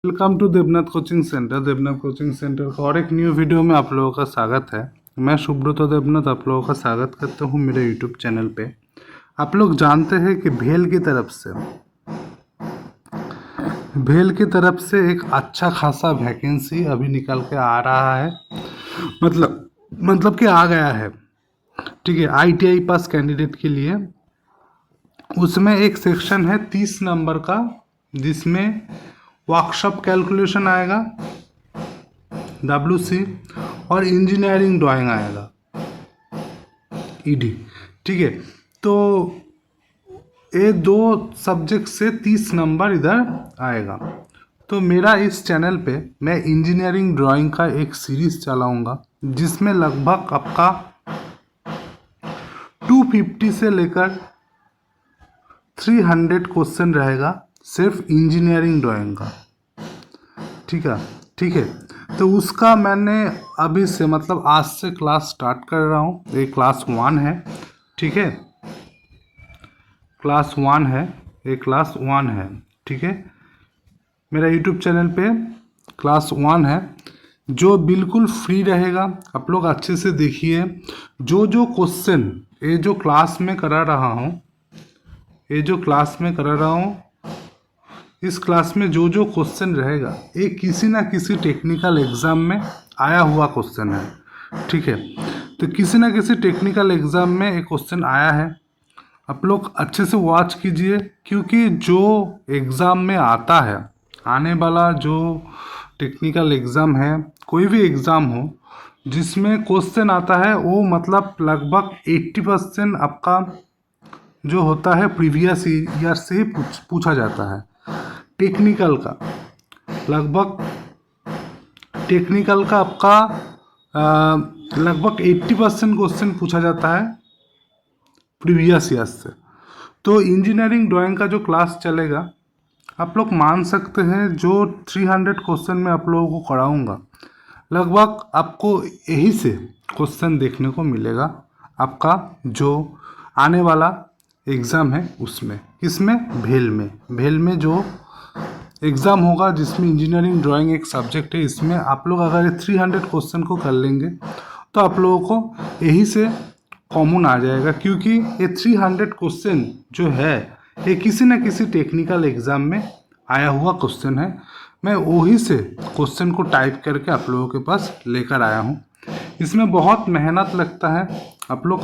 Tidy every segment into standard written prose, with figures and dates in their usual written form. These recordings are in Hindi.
Welcome to Devnath coaching centre. Devnath coaching centre का और एक न्यू वीडियो में आप लोगों का स्वागत है। मैं सुब्रत देवनाथ आप लोगों का स्वागत करता हूं मेरे यूट्यूब चैनल पे। आप लोग जानते हैं कि भेल की तरफ से एक अच्छा खासा वैकेंसी अभी निकल के आ रहा है, मतलब कि आ गया है। ठीक है, ITI पास कैंडिडेट के लिए उसमें एक सेक्शन है 30 नंबर का, जिसमें वर्कशॉप कैलकुलेशन आएगा WC और इंजीनियरिंग ड्राइंग आएगा ED। ठीक है, तो ये दो सब्जेक्ट से 30 नंबर इधर आएगा। तो मेरा इस चैनल पे मैं इंजीनियरिंग ड्राइंग का एक सीरीज चलाऊंगा, जिसमें लगभग आपका 250 से लेकर 300 क्वेश्चन रहेगा सिर्फ इंजीनियरिंग ड्राइंग का। ठीक है, तो उसका मैंने अभी से मतलब आज से क्लास स्टार्ट कर रहा हूँ। ये क्लास 1 है। ठीक है, क्लास 1 है, ये क्लास 1 है। ठीक है, मेरा यूट्यूब चैनल पे क्लास 1 है जो बिल्कुल फ्री रहेगा। आप लोग अच्छे से देखिए। जो क्वेश्चन ये जो क्लास में करा रहा हूँ, इस क्लास में जो क्वेश्चन रहेगा ये किसी ना किसी टेक्निकल एग्ज़ाम में आया हुआ क्वेश्चन है। ठीक है, तो किसी ना किसी टेक्निकल एग्ज़ाम में एक क्वेश्चन आया है। आप लोग अच्छे से वॉच कीजिए, क्योंकि जो एग्ज़ाम में आता है, आने वाला जो टेक्निकल एग्ज़ाम है, कोई भी एग्ज़ाम हो जिसमें क्वेश्चन आता है, वो मतलब लगभग 80% आपका जो होता है प्रीवियस ईयर से ही पूछा जाता है। टेक्निकल का आपका लगभग 80% क्वेश्चन पूछा जाता है प्रीवियस ईयर से। तो इंजीनियरिंग ड्राइंग का जो क्लास चलेगा, आप लोग मान सकते हैं जो 300 क्वेश्चन में आप लोगों को कराऊंगा, लगभग आपको यही से क्वेश्चन देखने को मिलेगा आपका जो आने वाला एग्ज़ाम है उसमें। किसमें? भेल में जो एग्ज़ाम होगा, जिसमें इंजीनियरिंग ड्राइंग एक सब्जेक्ट है। इसमें आप लोग अगर 300 क्वेश्चन को कर लेंगे तो आप लोगों को यही से कॉमन आ जाएगा, क्योंकि ये 300 क्वेश्चन जो है ये किसी न किसी टेक्निकल एग्ज़ाम में आया हुआ क्वेश्चन है। मैं वही से क्वेश्चन को टाइप करके आप लोगों के पास लेकर आया हूँ। इसमें बहुत मेहनत लगता है। आप लोग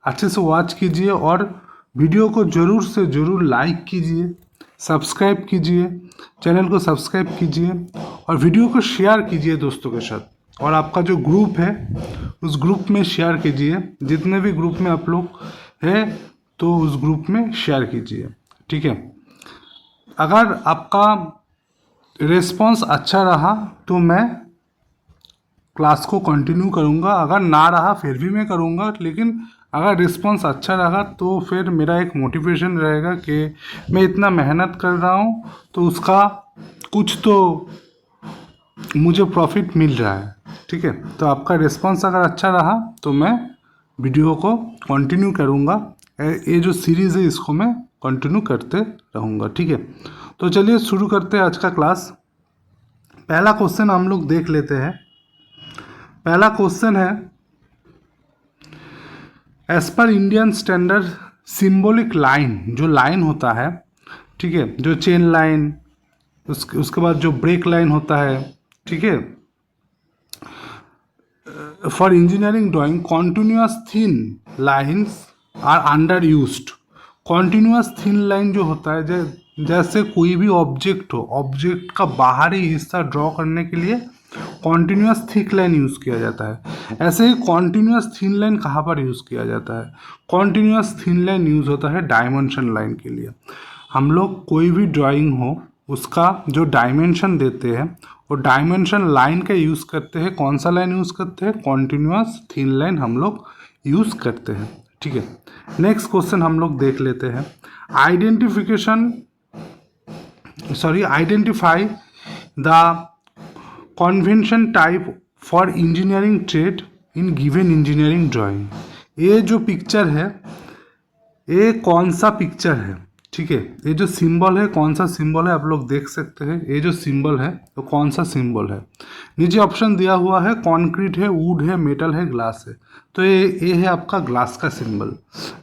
अच्छे से वॉच कीजिए और वीडियो को ज़रूर से ज़रूर लाइक कीजिए, सब्सक्राइब कीजिए, चैनल को सब्सक्राइब कीजिए और वीडियो को शेयर कीजिए दोस्तों के साथ। और आपका जो ग्रुप है उस ग्रुप में शेयर कीजिए। जितने भी ग्रुप में आप लोग हैं तो उस ग्रुप में शेयर कीजिए। ठीक है, अगर आपका रिस्पांस अच्छा रहा तो मैं क्लास को कंटिन्यू करूँगा, अगर ना रहा फिर भी मैं करूँगा। लेकिन अगर रिस्पांस अच्छा रहा तो फिर मेरा एक मोटिवेशन रहेगा कि मैं इतना मेहनत कर रहा हूँ तो उसका कुछ तो मुझे प्रॉफिट मिल रहा है। ठीक है, तो आपका रिस्पांस अगर अच्छा रहा तो मैं वीडियो को कंटिन्यू करूँगा। ये जो सीरीज़ है इसको मैं कंटिन्यू करते रहूँगा। ठीक है, तो चलिए शुरू करते हैं आज का क्लास। पहला क्वेश्चन हम लोग देख लेते हैं। पहला क्वेश्चन है, एज पर इंडियन स्टैंडर्ड सिंबॉलिक लाइन, जो लाइन होता है, ठीक है, जो चेन लाइन, उसके बाद जो ब्रेक लाइन होता है, ठीक है, for engineering drawing continuous thin lines are under used. Continuous thin line जो होता है, जैसे कोई भी ऑब्जेक्ट हो, ऑब्जेक्ट का बाहरी हिस्सा ड्रॉ करने के लिए कॉन्टिन्यूअस थिक लाइन यूज़ किया जाता है। ऐसे ही कॉन्टिन्यूअस थिन लाइन कहाँ पर यूज़ किया जाता है? कॉन्टिन्यूअस थिन लाइन यूज़ होता है डायमेंशन लाइन के लिए। हम लोग कोई भी ड्राइंग हो उसका जो डायमेंशन देते हैं वो डायमेंशन लाइन का यूज़ करते हैं। कौन सा लाइन यूज़ करते हैं? कॉन्टिन्यूअस थिन लाइन हम लोग यूज़ करते हैं। ठीक है, नेक्स्ट क्वेश्चन हम लोग देख लेते हैं। Identify the convention type for engineering trade in given engineering drawing. ये जो पिक्चर है ये कौन सा पिक्चर है? ठीक है। ये जो सिंबल है, कौन सा सिंबल है आप लोग देख सकते हैं। ये जो सिंबल है तो कौन सा सिंबल है। नीचे ऑप्शन दिया हुआ है, कंक्रीट है, वुड है, मेटल है, ग्लास है। तो ये है आपका ग्लास का सिंबल।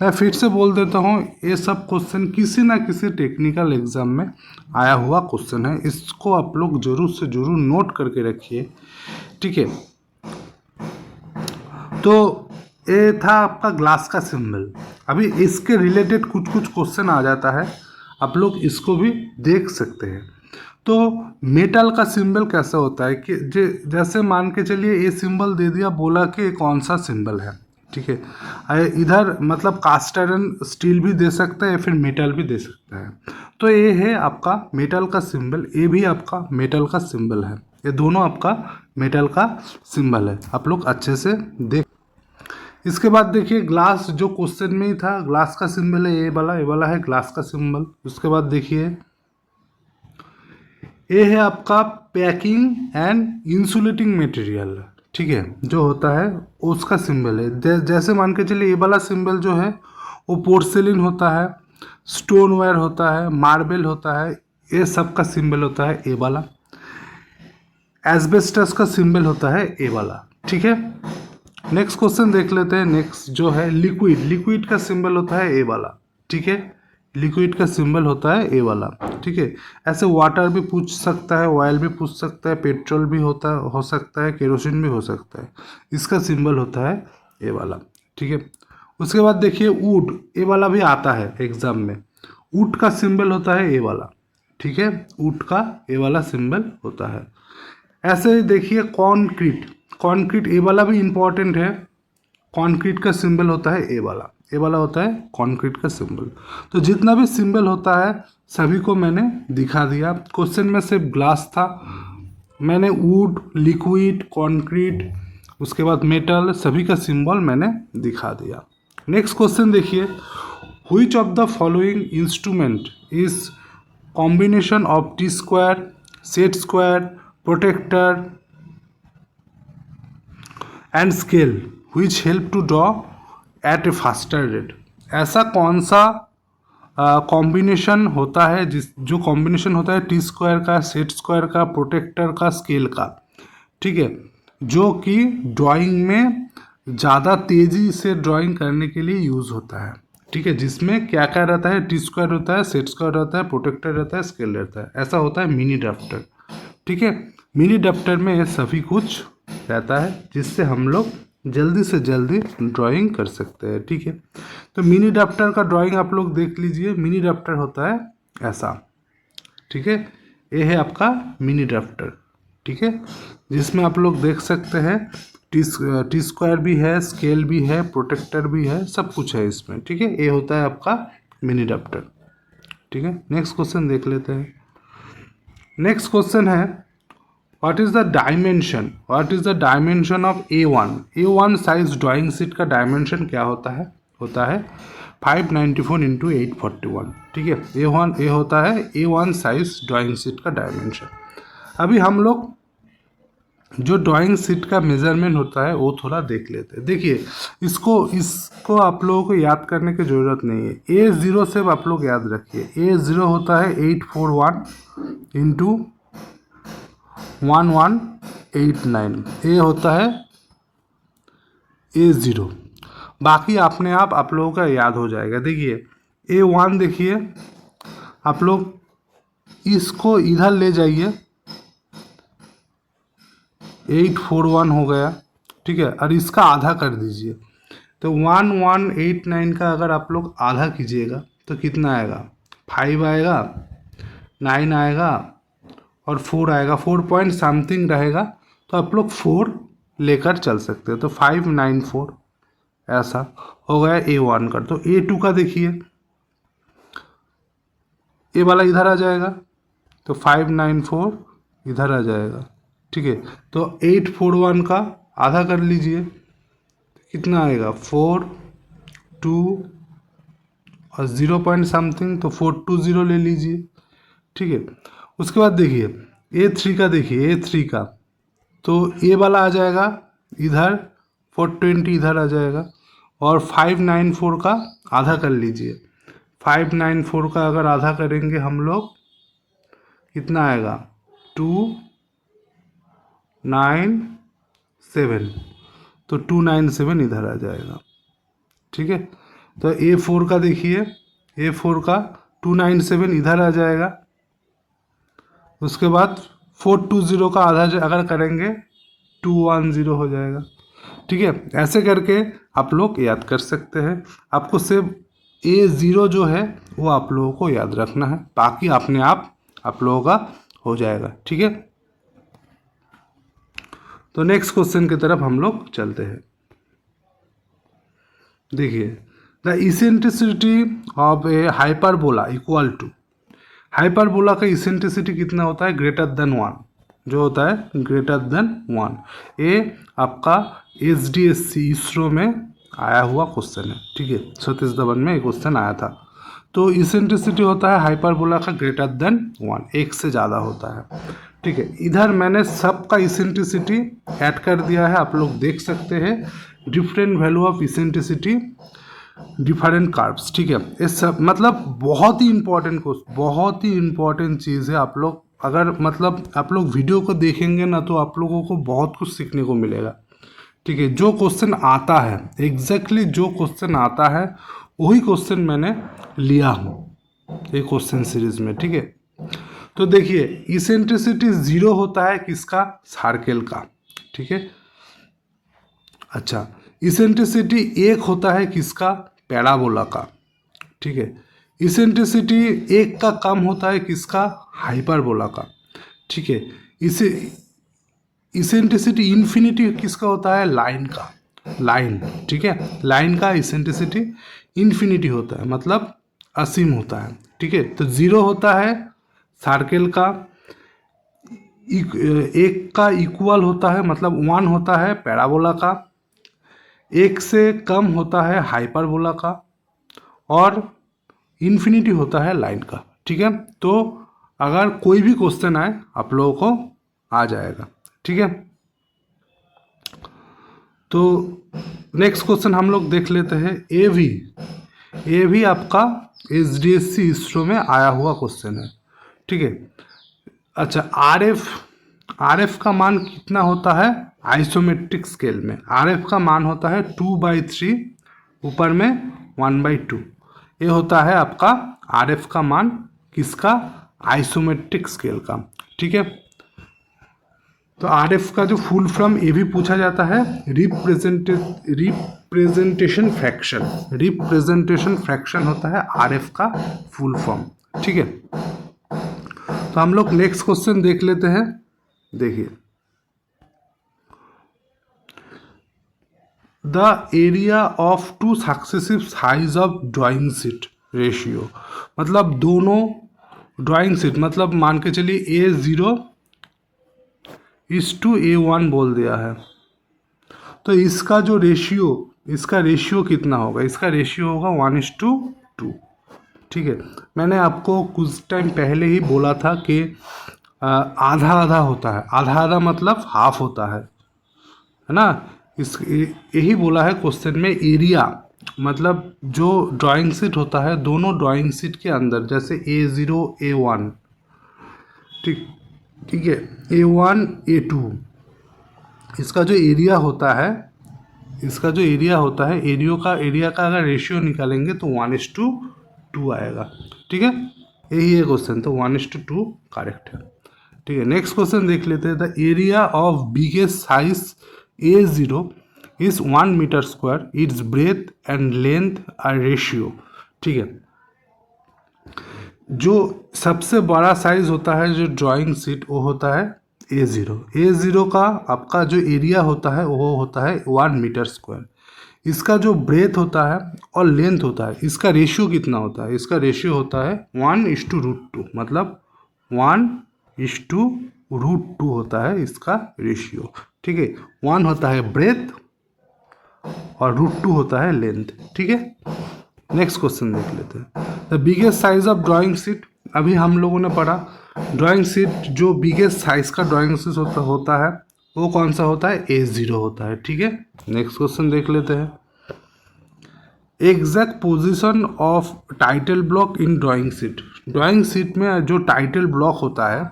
मैं फिर से बोल देता हूँ, ये सब क्वेश्चन किसी ना किसी टेक्निकल एग्जाम में आया हुआ क्वेश्चन है। इसको आप लोग जरूर से जरूर नोट करके रखिए, ठीक है। तो ये था आपका ग्लास का सिंबल। अभी इसके रिलेटेड कुछ कुछ क्वेश्चन आ जाता है, आप लोग इसको भी देख सकते हैं। तो मेटल का सिंबल कैसा होता है कि जैसे मान के चलिए ये सिंबल दे दिया, बोला कि कौन सा सिंबल है, ठीक है। इधर मतलब कास्ट आयरन स्टील भी दे सकता है, फिर मेटल भी दे सकता है। तो ये है आपका मेटल का सिंबल, ये भी आपका मेटल का सिंबल है। ये दोनों आपका मेटल का सिंबल है, आप लोग अच्छे से देख। इसके बाद देखिए ग्लास, जो क्वेश्चन में ही था, ग्लास का सिंबल है ये वाला है ग्लास का सिंबल। उसके बाद देखिए ये है आपका पैकिंग एंड इंसुलेटिंग मटेरियल, ठीक है, जो होता है उसका सिंबल है। जैसे मान के चलिए ये वाला सिंबल जो है वो पोर्सेलिन होता है, स्टोन वेयर होता है, मार्बल होता है, ये सब का सिंबल होता है ए वाला। एस्बेस्टस का सिंबल होता है ए वाला, ठीक है। नेक्स्ट क्वेश्चन देख लेते हैं। नेक्स्ट जो है लिक्विड, लिक्विड का सिंबल होता है ए वाला, ठीक है। लिक्विड का सिंबल होता है ए वाला, ठीक है। ऐसे वाटर भी पूछ सकता है, ऑयल भी पूछ सकता है, पेट्रोल भी हो सकता है, केरोसिन भी हो सकता है। इसका सिंबल होता है ए वाला, ठीक है। उसके बाद देखिए वुड, ए वाला भी आता है एग्जाम में। वुड का सिंबल होता है ए वाला, ठीक है। वुड का ए वाला सिंबल होता है। ऐसे ही देखिए कंक्रीट, कंक्रीट ए वाला भी इम्पोर्टेंट है। कंक्रीट का सिंबल होता है ए वाला, ए वाला होता है कंक्रीट का सिंबल। तो जितना भी सिंबल होता है सभी को मैंने दिखा दिया। क्वेश्चन में सिर्फ ग्लास था, मैंने वुड, लिक्विड, कंक्रीट, उसके बाद मेटल, सभी का सिंबल मैंने दिखा दिया। नेक्स्ट क्वेश्चन देखिए, which of the following instrument is combination of T square, set square, protractor and scale which help to draw at a faster rate। ऐसा कौन सा कॉम्बिनेशन होता है जो कॉम्बिनेशन होता है टी स्क्वायर का, सेट स्क्वायर का, प्रोटेक्टर का, स्केल का, ठीक है, जो कि ड्राइंग में ज़्यादा तेज़ी से ड्राइंग करने के लिए यूज़ होता है, ठीक है। जिसमें क्या क्या रहता है, टी स्क्वायर रहता है, सेट स्क्वायर रहता है, प्रोटेक्टर रहता है, स्केल रहता है। ऐसा होता है मिनी ड्राफ्टर, ठीक है। मिनी ड्राफ्टर में ये सभी कुछ रहता है जिससे हम लोग जल्दी से जल्दी ड्राइंग कर सकते हैं, ठीक है। तो मिनी ड्राफ्टर का ड्राइंग आप लोग देख लीजिए। मिनी ड्राफ्टर होता है ऐसा, ठीक है। ये है आपका मिनी ड्राफ्टर, ठीक है, जिसमें आप लोग देख सकते हैं टी स्क्वायर भी है, स्केल भी है, प्रोटेक्टर भी है, सब कुछ है इसमें, ठीक है। ये होता है आपका मिनी ड्राफ्टर, ठीक है। नेक्स्ट क्वेश्चन देख लेते हैं। नेक्स्ट क्वेश्चन है, What is the dimension? What is the dimension of A1? A1 size drawing sheet का डायमेंशन क्या होता है? होता है 594 इंटू 841, ठीक है। A1 ये होता है A1 साइज ड्राइंग शीट का डायमेंशन। अभी हम लोग जो ड्राइंग शीट का मेजरमेंट होता है वो थोड़ा देख लेते हैं। देखिए इसको आप लोगों को याद करने की ज़रूरत नहीं है। A0 से आप लोग याद रखिए। A0 होता है 841 इंटू 1189, ये होता है A0। बाकी अपने आप लोगों का याद हो जाएगा। देखिए A1, देखिए आप लोग इसको इधर ले जाइए, 841 हो गया, ठीक है, और इसका आधा कर दीजिए। तो 1189 का अगर आप लोग आधा कीजिएगा तो कितना आएगा, 5 आएगा, 9 आएगा और 4 आएगा, 4 पॉइंट समथिंग रहेगा। तो आप लोग 4 लेकर चल सकते हैं। तो 594 ऐसा हो गया A1 का। तो A2 का देखिए, ए वाला इधर आ जाएगा तो 594 इधर आ जाएगा, ठीक है। तो 841 का आधा कर लीजिए, कितना आएगा, 4 2 और 0 पॉइंट समथिंग, तो 420 ले लीजिए, ठीक है। उसके बाद देखिए A3 का, देखिए A3 का तो ए वाला आ जाएगा इधर, 420 इधर आ जाएगा, और 594 का आधा कर लीजिए, 594 का अगर आधा करेंगे हम लोग, कितना आएगा? 297। तो 297 इधर आ जाएगा, ठीक है। तो A4 का देखिए, A4 का 297 इधर आ जाएगा। उसके बाद 420 का आधा अगर करेंगे 210 हो जाएगा, ठीक है। ऐसे करके आप लोग याद कर सकते हैं। आपको सिर्फ A0 जो है वो आप लोगों को याद रखना है, बाकी अपने आप लोगों का हो जाएगा, ठीक है। तो नेक्स्ट क्वेश्चन की तरफ हम लोग चलते हैं। देखिए, the eccentricity of a hyperbola equal to, hyperbola का इसेंट्रिसिटी कितना होता है? ग्रेटर देन 1, जो होता है ग्रेटर देन 1। ये आपका SDSC इसरो में आया हुआ क्वेश्चन है, ठीक है। सतीश धवन में एक क्वेश्चन आया था। तो इसेंट्रिसिटी होता है हाइपरबोला का ग्रेटर देन 1, एक से ज़्यादा होता है, ठीक है। इधर मैंने सबका इसेंट्रिसिटी ऐड कर दिया है, आप लोग देख सकते हैं। Different value of eccentricity different carbs, ठीक है। इस सब मतलब बहुत ही इम्पोर्टेंट चीज़ है। आप लोग अगर मतलब आप लोग वीडियो को देखेंगे ना तो आप लोगों को बहुत कुछ सीखने को मिलेगा, ठीक है। जो क्वेश्चन आता है एग्जैक्टली जो क्वेश्चन आता है वही क्वेश्चन मैंने लिया हूँ एक क्वेश्चन सीरीज में, ठीक है। तो देखिए, इसेंट्रिसिटी 0 होता है किसका? सर्कल का, ठीक है। अच्छा, इसेंट्रिसिटी 1 होता है किसका? पैराबोला का, ठीक है। इसेंट्रिसिटी 1 का कम होता है किसका? हाइपरबोला का, ठीक है। इसे इसेंट्रिसिटी इन्फिनिटी किसका होता है? लाइन का, लाइन, ठीक है। लाइन का इसेंट्रिसिटी इन्फिनिटी होता है, मतलब असीम होता है, ठीक है। तो 0 होता है सर्कल का, 1 का इक्वल होता है मतलब 1 होता है पैराबोला का, 1 से कम होता है हाइपरबोला का, और इन्फिनिटी होता है लाइन का, ठीक है। तो अगर कोई भी क्वेश्चन आए आप लोगों को आ जाएगा, ठीक है। तो नेक्स्ट क्वेश्चन हम लोग देख लेते हैं। ए भी आपका SDSC इसरो में आया हुआ क्वेश्चन है, ठीक है। अच्छा, RF का मान कितना होता है? आइसोमेट्रिक स्केल में RF का मान होता है 2/3, ऊपर में 1/2। ये होता है आपका RF का मान, किसका? आइसोमेट्रिक स्केल का, ठीक है। तो RF का जो फुल फॉर्म ये भी पूछा जाता है, रिप्रेजेंटेशन फ्रैक्शन होता है RF का फुल फॉर्म, ठीक है। तो हम लोग नेक्स्ट क्वेश्चन देख लेते हैं। देखिए, the area of 2 successive size of drawing sheet ratio, मतलब दोनों ड्राइंग शीट, मतलब मान के चलिए A0 to A1 बोल दिया है, तो इसका जो रेशियो कितना होगा? इसका रेशियो होगा 1:2, ठीक है। मैंने आपको कुछ टाइम पहले ही बोला था कि आधा आधा होता है, आधा आधा मतलब हाफ होता है ना। यही बोला है क्वेश्चन में। एरिया मतलब जो ड्राइंग शीट होता है, दोनों ड्राइंग शीट के अंदर, जैसे A0 A1, ठीक है, A1 A2, इसका जो एरिया होता है, एरिया का अगर रेशियो निकालेंगे तो 1:2 आएगा, ठीक है। यही है क्वेश्चन, तो 1:2 करेक्ट है, ठीक है। नेक्स्ट क्वेश्चन देख लेते हैं। The area of biggest size A0 is 1 metre square, its breadth and length are ratio, ठीक है। जो सबसे बड़ा साइज होता है जो ड्राइंग शीट, वो होता है A0 का आपका जो एरिया होता है वो होता है 1 मीटर स्क्वायर। इसका जो ब्रेथ होता है और लेंथ होता है, इसका रेशियो कितना होता है? इसका रेशियो होता है 1:√2, मतलब 1:√2 होता है इसका रेशियो, ठीक है। 1 होता है ब्रेथ और √2 होता है लेंथ, ठीक है। नेक्स्ट क्वेश्चन देख लेते हैं। The biggest size of drawing sheet, अभी हम लोगों ने पढ़ा ड्राइंग शीट, जो बिगेस्ट साइज का ड्राइंग शीट होता है वो कौन सा होता है? A0 होता है, ठीक है। नेक्स्ट क्वेश्चन देख लेते हैं। Exact position of title block in drawing sheet. Drawing sheet में जो टाइटल ब्लॉक होता है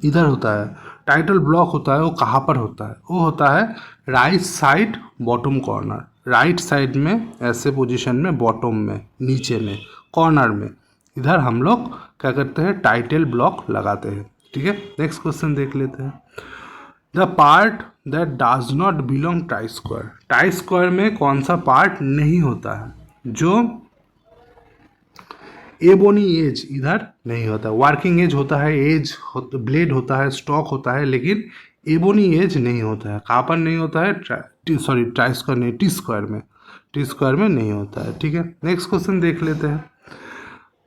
इधर होता है, टाइटल ब्लॉक होता है, वो कहाँ पर होता है? वो होता है right side bottom corner, right side में ऐसे पोजीशन में, बॉटम में, नीचे में, कॉर्नर में, इधर हम लोग क्या करते हैं? टाइटल ब्लॉक लगाते हैं। ठीक है, नेक्स्ट क्वेश्चन देख लेते हैं। The part that does not belong tie square. Tie square में कौन सा पार्ट नहीं होता है? जो एबोनी एज इधर नहीं होता। वर्किंग एज होता है, एज ब्लेड होता है, स्टॉक होता है, लेकिन एबोनी एज नहीं होता है। कहाँ पर नहीं होता है? सॉरी ट्राई स्क्वायर नहीं, टी स्क्वायर में, टी स्क्वायर में नहीं होता है। ठीक है, नेक्स्ट क्वेश्चन देख लेते हैं।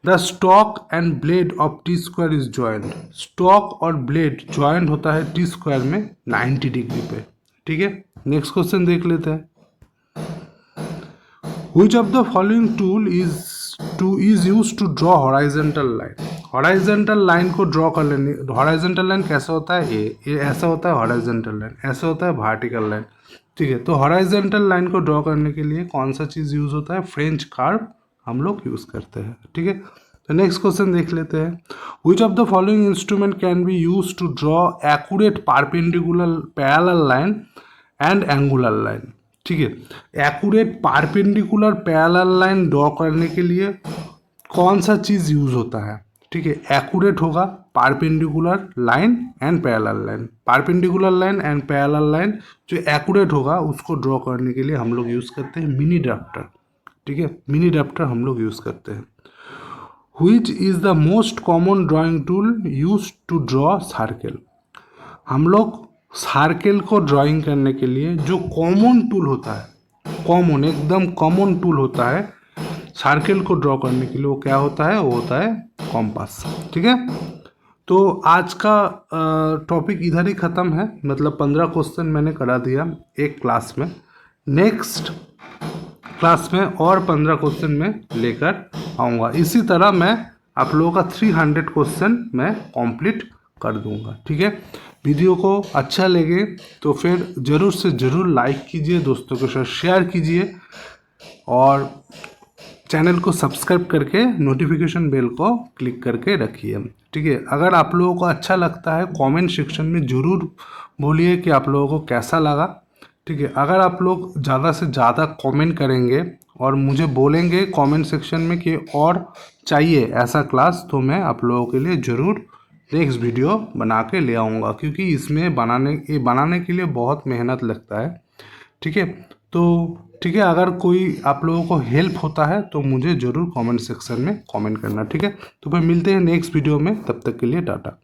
The stock and blade of T square is joint. Stock और ब्लेड ज्वाइंट होता है टी स्क्वायर में 90 डिग्री पे। ठीक है, नेक्स्ट क्वेश्चन देख लेते हैं। Which of the following tool is used to draw horizontal line? Horizontal line को ड्रॉ कर लेने, हॉराइजेंटल लाइन कैसा होता है? ये ऐसा होता है हॉराइजेंटल लाइन, ऐसा होता है वर्टिकल लाइन। ठीक है, तो हॉराइजेंटल लाइन को ड्रॉ करने के लिए कौन सा चीज़ यूज़ होता है? फ्रेंच कर्व हम लोग यूज़ करते हैं। ठीक है, तो नेक्स्ट क्वेश्चन देख लेते हैं। Which of the following instrument can be use to draw accurate perpendicular parallel line and angular line? ठीक है, accurate perpendicular parallel line draw करने के लिए कौन सा चीज़ यूज होता है? ठीक है, एक्यूरेट होगा perpendicular line and parallel line. Perpendicular line and parallel line जो एक्यूरेट होगा उसको ड्रॉ करने के लिए हम लोग यूज़ करते हैं मिनी ड्राफ्टर। ठीक है, मिनी ड्राफ्टर हम लोग यूज़ करते हैं। Which is the most common drawing tool use to draw circle? हम लोग सर्कल को ड्राइंग करने के लिए जो कॉमन टूल होता है, कॉमन एकदम कॉमन टूल होता है सर्कल को ड्रॉ करने के लिए, वो क्या होता है? वो होता है कॉम्पास। ठीक है, तो आज का टॉपिक इधर ही ख़त्म है। मतलब 15 क्वेश्चन मैंने करा दिया एक क्लास में। नेक्स्ट क्लास में और 15 क्वेश्चन मैं लेकर आऊँगा। इसी तरह मैं आप लोगों का 300 क्वेश्चन मैं कंप्लीट कर दूंगा। ठीक है, वीडियो को अच्छा लगे तो फिर ज़रूर से ज़रूर लाइक कीजिए, दोस्तों के साथ शेयर कीजिए और चैनल को सब्सक्राइब करके नोटिफिकेशन बेल को क्लिक करके रखिए। ठीक है, अगर आप लोगों को अच्छा लगता है कमेंट सेक्शन में ज़रूर बोलिए कि आप लोगों को कैसा लगा। ठीक है, अगर आप लोग ज़्यादा से ज़्यादा कमेंट करेंगे और मुझे बोलेंगे कमेंट सेक्शन में कि और चाहिए ऐसा क्लास, तो मैं आप लोगों के लिए ज़रूर नेक्स्ट वीडियो बना के ले आऊँगा, क्योंकि इसमें बनाने के लिए बहुत मेहनत लगता है। ठीक है, तो ठीक है, अगर कोई आप लोगों को हेल्प होता है तो मुझे ज़रूर कमेंट सेक्शन में कमेंट करना। ठीक है, तो फिर मिलते हैं नेक्स्ट वीडियो में, तब तक के लिए टाटा।